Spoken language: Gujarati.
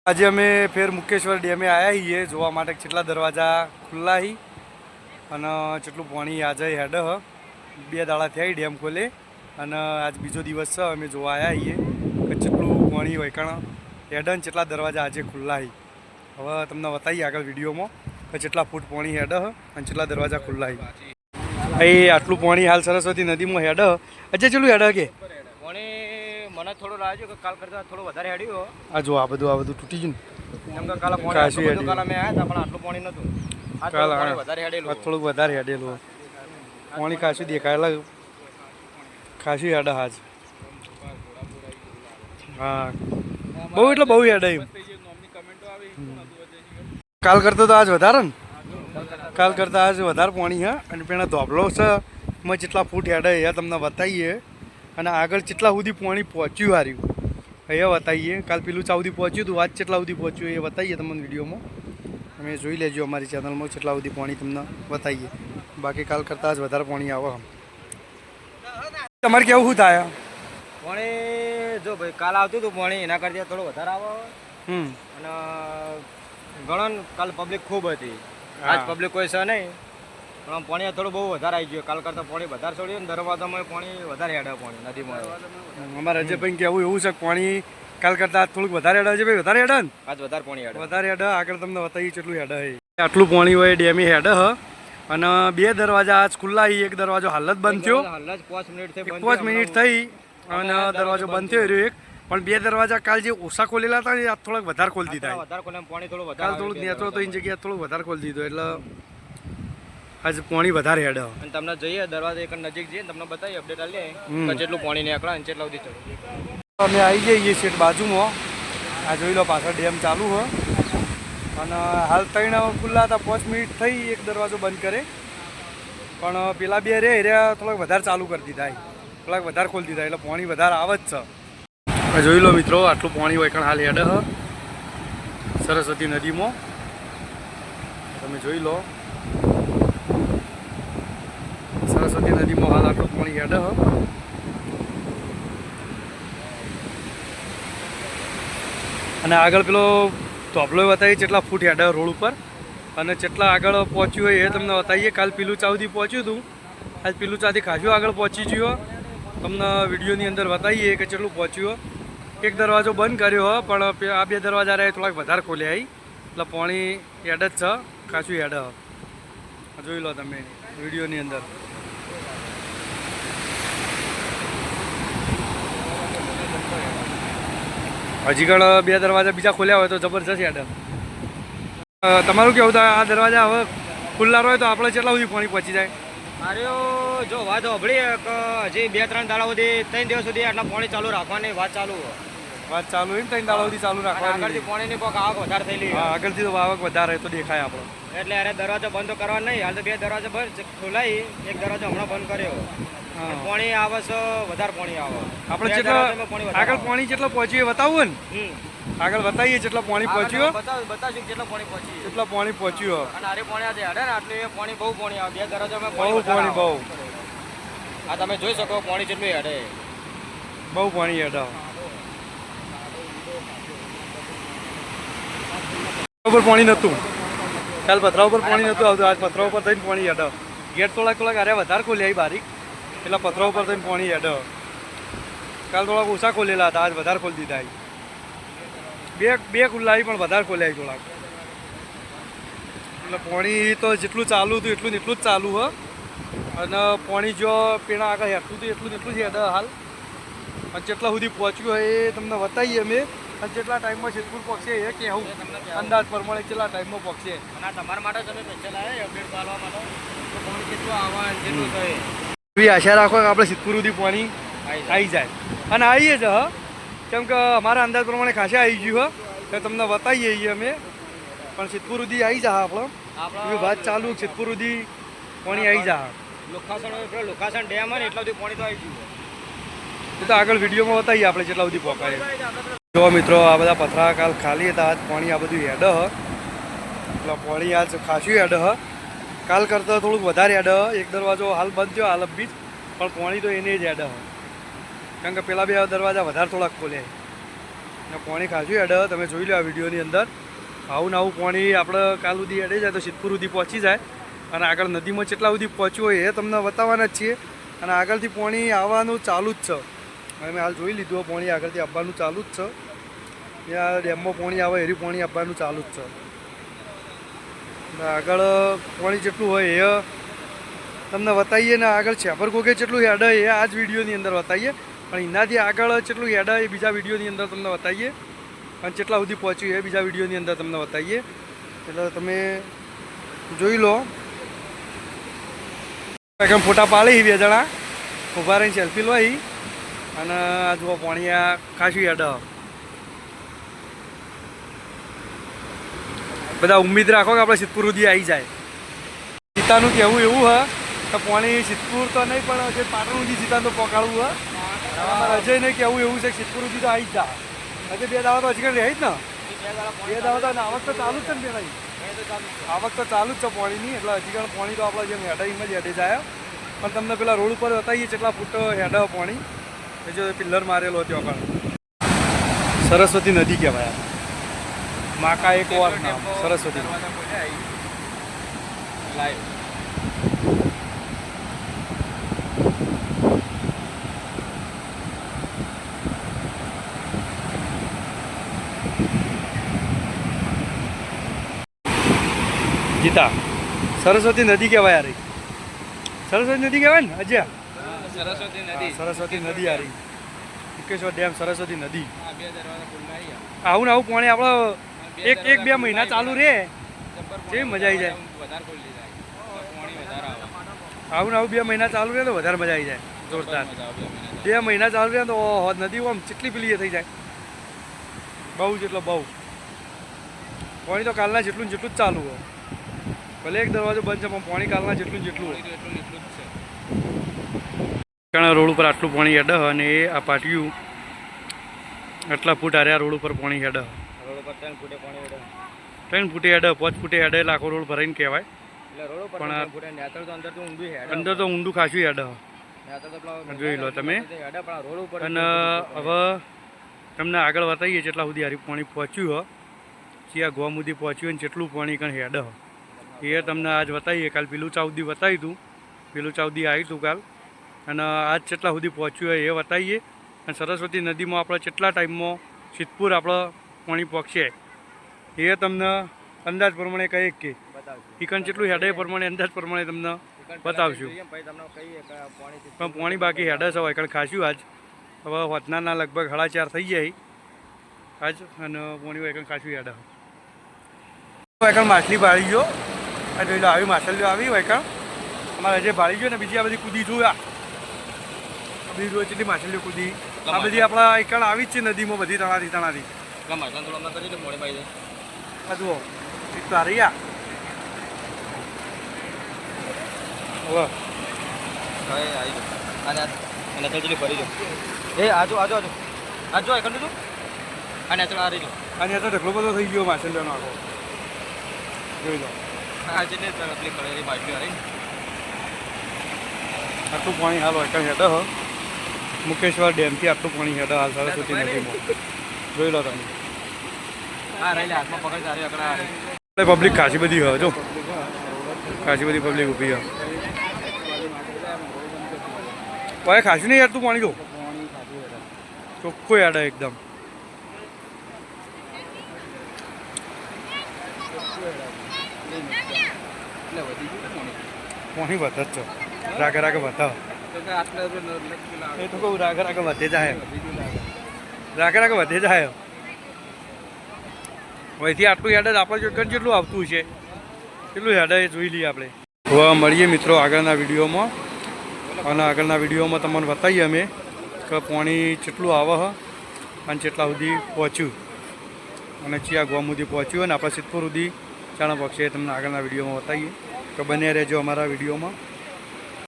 આજે અમે ફેર મુકેશ્વર ડેમે આવ્યા છીએ જોવા માટે કેટલા દરવાજા ખુલ્લા હી અને કેટલું પાણી આજે હેડ બે દાડા થયા ડેમ ખોલે અને આજ બીજો દિવસ છે અમે જોવા આવ્યા છીએ કે કેટલું પાણી હોય કારણ હેડ ને કેટલા દરવાજા આજે ખુલ્લા હી હવે તમને બતાવીએ આગળ વિડીયોમાં કે કેટલા ફૂટ પાણી હેડ અને કેટલા દરવાજા ખુલ્લા હી અહીં આટલું પાણી હાલ સરસ્વતી નદીમાં હેડ અજય ચેલું હેડ કે મને થોડું લાગ્યું કે કાલ કરતા થોડું વધારે હેડ્યું આ જો આ બધું તૂટી ગયું એમ તો કાલે પાણી કાલે મેં આવ્યા હતા પણ આટલું પાણી નતું વધારે હેડેલું થોડુંક વધારે હેડેલું પાણી ખાસું દેખાયેલા ખાસી હેડ હાજ હા બહુ એટલે બહુ હેડ એમ કાલ કરતા તો આજ વધારે ને કાલ કરતા આજ વધારે પાણી હા અને પેલા ધોબલો છે એમાં જેટલા ફૂટ હેડ એ તમને બતાવીએ અને આગળ કેટલા સુધી પાણી પહોંચ્યું હાર્યું અહીંયા બતાવીએ કાલ પેલું ચા સુધી પહોંચ્યું હતું આજ કેટલા સુધી પહોંચ્યું એ બતાવીએ તમને વિડીયોમાં તમે જોઈ લેજો અમારી ચેનલમાં કેટલા સુધી પાણી તમને બતાવીએ બાકી કાલ કરતાં જ વધારે પાણી આવે તમારે કેવું શું થાય પાણી જો ભાઈ કાલ આવતું હતું પાણી એના કરતાં થોડું વધારે આવે અને ઘણો કાલ પબ્લિક ખૂબ હતી આજ પબ્લિક કોઈ છે નહીં પણ પાણી થોડું બહુ વધારે આવી ગયું કાલ કરતાં પાણી વધારે છોડ્યું ને દરવાજામાં પાણી વધારે હેડે પાણી નદીમાં અમારે અજયભાઈ કેવું એવું છે પાણી કાલ કરતાં થોડુંક વધારે હેડે છે ભાઈ વધારે હેડે ને આજ વધારે પાણી હેડે વધારે હેડે આગળ તમને બતાવીએ કેટલું હેડે આટલું પાણી હોય ડેમી હેડે અને બે દરવાજા આજ ખુલ્લા એક દરવાજો હાલ જ બંધ થયો 5 મિનિટ થઈ અને દરવાજો બંધ થયો રહ્યો એક પણ બે દરવાજા કાલ જે ઓછા ખોલેલા હતા ને આ થોડાક વધારે ખોલી દીધા પાણી કાલ થોડુંક નેચરો તો એની જગ્યાએ થોડુંક વધારે ખોલી દીધું એટલે આજ પાણી વધારે હેડ અને તમને જોઈએ દરવાજા એક નજીક જઈએ તમને બતાવીએ અપડેટ આલીએ કે જેટલું પાણી નીકળે અને કેટલા સુધી ચડે અમે આવી જઈએ છીએ બાજુમાં આ જોઈ લો પાછળ ડેમ ચાલુ હોય અને હાલ 3 ખુલ્લા હતા 5 મિનિટ થઈ એક દરવાજો બંધ કરે પણ પેલા બે રે થોડાક વધારે ચાલુ કરી દીધા થોડાક વધારે ખોલી દીધા એટલે પાણી વધારે આવે જ છે જોઈ લો મિત્રો આટલું પાણી હોય કારણ હાલ હેડ સરસ્વતી નદીમાં તમે જોઈ લો સરસ્વતી નદીમાં હાલ આટલું પાણી હેડ અને આગળ પેલો ધોબલો બતાવીએ કેટલા ફૂટ હેડ રોડ ઉપર અને કેટલા આગળ પહોંચ્યું હોય એ તમને બતાવીએ કાલ પીલું ચાવથી પહોંચ્યું હતું આજ પીલું ચાથી ખાસું આગળ પહોંચી ગયું તમને વિડીયોની અંદર બતાવીએ કે કેટલું પહોંચ્યું એક દરવાજો બંધ કર્યો હોય પણ આ બે દરવાજા રહે થોડાક વધારે ખોલ્યા એટલે પાણી હેડ જ છે ખાસું હેડ જોઈ લો તમે વિડીયોની અંદર હજી ગણ બે દરવાજા બીજા ખોલ્યા હોય તો જબરજસ્ત હેડ તમારું કેવું થાય આ દરવાજા હવે ખુલ્લા હોય તો આપણે કેટલા સુધી પાણી પહોંચી જાય અરે જો વાત સાંભળીએ કે હજી 2-3 દાડા સુધી 3 દિવસ સુધી આટલા પાણી ચાલુ રાખવાની વાત ચાલુ હોય હોય ને 3 દાડા સુધી ચાલુ રાખવાની આગળથી પાણીની આવક વધારે થયેલી હા આગળથી તો આવક વધારે તો દેખાય આપણે એટલે અરે દરવાજો બંધ કરવા નહીં હાલ તો 2 દરવાજા બંધ ખોલાઈ એક દરવાજો હમણાં બંધ કર્યો પાણી આવે છે વધારે પાણી આવે આપણે જેટલા આગળ પાણી જેટલો પહોંચ્યું એ બતાવવું ને આગળ બતાવીએ જેટલા પાણી પહોંચ્યું બતાવશું કેટલા પાણી પહોંચ્યું કેટલા પાણી પહોંચ્યું અને અરે પાણી આજે હેડે ને આટલું એ પાણી બહુ પાણી આવે 2 દરવાજામાં બહુ પાણી બહુ આ તમે જોઈ શકો પાણી જેટલું હેડે બહુ પાણી હેડે ઉપર પાણી નહોતું કાલ પથરા ઉપર પાણી નહોતું આવતું આજ પથરા ઉપર થઈને પાણી હેડ ગેટ થોડાક અરે વધારે ખોલ્યા બારીક એટલે પથરા ઉપર થઈને પાણી હેડ કાલ થોડાક ઓછા ખોલેલા હતા આજ વધારે ખોલી દીધા બે ખુલ્લા પણ વધારે ખોલ્યા થોડાક એટલે પાણી તો જેટલું ચાલુ હતું એટલું જ ચાલુ હ અને પાણી જો પેલા આગળ હેઠતું હતું એટલું જ હેડ હાલ અને જેટલા સુધી પહોંચ્યું હોય એ તમને બતાવીએ અમે અને જેટલા ટાઈમમાં સિદ્ધપુર પહોંચશે એ કહેવું અંદાજ પ્રમાણે કેટલા ટાઈમમાં પહોંચશે અને તમારા માટે તમે સ્પેશિયલ આવે અપડેટ પાડવા માટે તો પાણી કેટલું આવે જેટલું થાય એવી આશા રાખો કે આપણે સિદ્ધપુર સુધી પાણી આવી જાય અને આવીએ જ કેમ કે અમારા અંદાજ પ્રમાણે ખાસા આવી ગયું તો તમને બતાવીએ છીએ અમે પણ સિદ્ધપુર સુધી આવી જા આપણે વાત ચાલુ સિદ્ધપુર સુધી પાણી આવી જા લોકાસણ ડેમ હોય ને એટલા સુધી પાણી તો આવી ગયું એ તો આગળ વિડીયોમાં બતાવીએ આપણે જેટલા સુધી પહોંચાય જો મિત્રો આ બધા પથરા કાલ ખાલી હતા આજ પાણી આ બધું હેડ એટલે પાણી આજ ખાસું હેડ કાલ કરતાં થોડુંક વધારે હેડ એક દરવાજો હાલ બંધ થયો હાલ બી પણ પાણી તો એને જ હેડ કારણ કે પેલા બે દરવાજા વધારે થોડાક ખોલ્યા ને પાણી ખાસું હેડે તમે જોઈ લો આ વિડીયોની અંદર. આવું ને આવું પાણી આપણે કાલ સુધી હેડે જાય તો સિદ્ધપુર સુધી પહોંચી જાય. અને આગળ નદીમાં કેટલા સુધી પહોંચ્યું હોય એ તમને બતાવવાના જ છીએ. અને આગળથી પાણી આવવાનું ચાલુ જ છે. અમે હાલ જોઈ લીધું પાણી આગળથી આવવાનું ચાલુ જ છે. ત્યાં ડેમમાં પાણી આવે એરી પાણી આપવાનું ચાલુ જ છે. આગળ પાણી જેટલું હોય એ તમને બતાવીએ ને આગળ છેપર કોકે જેટલું હેડે એ આ જ વિડીયોની અંદર બતાવીએ. પણ એનાથી આગળ જેટલું હેડે એ બીજા વિડીયોની અંદર તમને બતાવીએ. અને જેટલા સુધી પહોંચ્યું એ બીજા વિડીયોની અંદર તમને બતાવીએ. એટલે તમે જોઈ લો. એકદમ ફોટા પાડી 2 જણા ઊભા રહીને સેલ્ફી લઈ. અને આ જુઓ પાણી આ ખાસું હેડે. બધા ઉમ્મીદ રાખો કે આપણે સિદ્ધપુર સુધી આવી જાય. સીતાનું કહેવું એવું હ કે પાણી સિદ્ધપુર તો નહીં પણ જે પાટણ સુધી સીતા તો પહોંચાડવું હ. અજય નહીં કહેવું એવું છે કે સિદ્ધપુર સુધી તો આવી જ જા. હજી 2 દાડા તો હજી કંઈ રહી જ ને. 2 દાડા તો આવક તો ચાલુ જ છે ને પેલા. આવક તો ચાલુ જ છે પાણીની. એટલે હજી કંઈ પાણી તો આપણે જેમ હેડાઈમાં જ હેડે જાય. પણ તમને પેલા રોડ ઉપર બતાવીએ કેટલા ફૂટ હેડે પાણી. એ જો પિલ્લર મારેલો હતો પણ સરસ્વતી નદી કહેવાય. માકા એક વાર નામ સરસ્વતી. ગીતા સરસ્વતી નદી કહેવાય યાર. સરસ્વતી નદી કહેવાય ને અજય. સરસ્વતી નદી. સરસ્વતી નદી યાર. મુકેશ્વર ડેમ સરસ્વતી નદી. આવું ને આવું પાણી આપણે એક 2 મહિના ચાલુ રહે જેવી મજા આવી જાય. આવું ને આવું 2 મહિના ચાલુ રહે તો વધારે મજા આવી જાય. જોરદાર. 2 મહિના ચાલુ રહે તો નદી આમ કેટલી પેલી થઈ જાય. બહુ જેટલો બહુ પાણી તો કાલના જેટલું જ ચાલુ હોય. ભલે એક દરવાજો બંધ છે પણ પાણી કાલના જેટલું જેટલું કારણ રોડ ઉપર આટલું પાણી હેડે અને એ આ પાટિયું આટલા ફૂટ હાર્યા રોડ ઉપર પાણી હેડે. રોડ ઉપર 3 ફૂટે પાણી હેડે. 3 ફૂટે હેડે 5 ફૂટે હેડે એટલે આખો રોડ ભરાઈને કહેવાય. એટલે રોડ ઉપર 3 ફૂટે નેતર તો અંદર તો ઊંડું હેડે. અંદર તો ઊંડું ખાસું હેડે. નેતર તો પેલા જોઈ લો તમે. હેડે પણ રોડ ઉપર. અને હવે તમને આગળ બતાવીએ જેટલા સુધી હારી પાણી પહોંચ્યું હોય. જ્યાં ગોમ સુધી પહોંચ્યું હોય ને જેટલું પાણી કંઈ હેડે એ તમને આજ બતાવીએ. કાલ પેલું ચાઉદી બતાવ્યું હતું. પેલું ચાઉદી આવ્યું હતું કાલ. અને આજ કેટલા સુધી પહોંચ્યું હોય એ બતાવીએ. અને સરસ્વતી નદીમાં આપણે કેટલા ટાઈમમાં સિદ્ધપુર આપણે પાણી પહોંચશે એ તમને અંદાજ પ્રમાણે કહીએ કે ઈકણ જેટલું હેડે એ પ્રમાણે અંદાજ પ્રમાણે તમને બતાવશું. પણ પાણી બાકી હેડે છે હોય ખાસ્યું આજ. હવે હોતનાના લગભગ 4:30 થઈ જાય આજ. અને પાણી હોય ખાસ્યું હેડે. માછલી ભાળી ગયો. આ જોઈ લો આવી માછલીઓ આવી હોય. અમારે જે ભાળી ગયો ને બીજી આ બધી કૂદી જોયા. બધી જોઈ કેટલી માછલીઓ કૂદી. આ બધી આપણા એકણ આવી જ છે નદીમાં બધી તણાથી. આ જુઓ એક તો હારી અને તો ઢગલો બધો થઈ ગયો માછલીઓનો આખો. જોઈ લો આટલું પાણી હાલ હોય હેડે હ. મુકેશ્વર ડેમથી આટલું પાણી હેડે હાલ સરસ્વતી નદીમાં. જોઈ લો તમે. પબ્લિક ખાસી બધી હોય. જો ખાસી બધી પબ્લિક ઊભી હોય. હવે ખાસી નહીં હેડતું પાણી. જો ચોખ્ખું હેડે એકદમ. પાણી વધે જ છે. રાગે વધે. એ તો કહું રાગે વધે જાય. રાગે વધે જાય. અહીંથી આટલું હેડે આપણે જેટલું આવતું છે કેટલું હેડે એ જોઈ લઈએ આપણે. હવે મળીએ મિત્રો આગળના વિડીયોમાં. અને આગળના વિડીયોમાં તમને બતાવીએ અમે કે પાણી કેટલું આવે છે અને કેટલા સુધી પહોંચ્યું અને ચિયા ગોમ સુધી પહોંચ્યું અને આપણે સિદ્ધપુર સુધી ચાણા પક્ષે તમને આગળના વિડીયોમાં બતાવીએ. તો બને રહેજો અમારા વિડીયોમાં.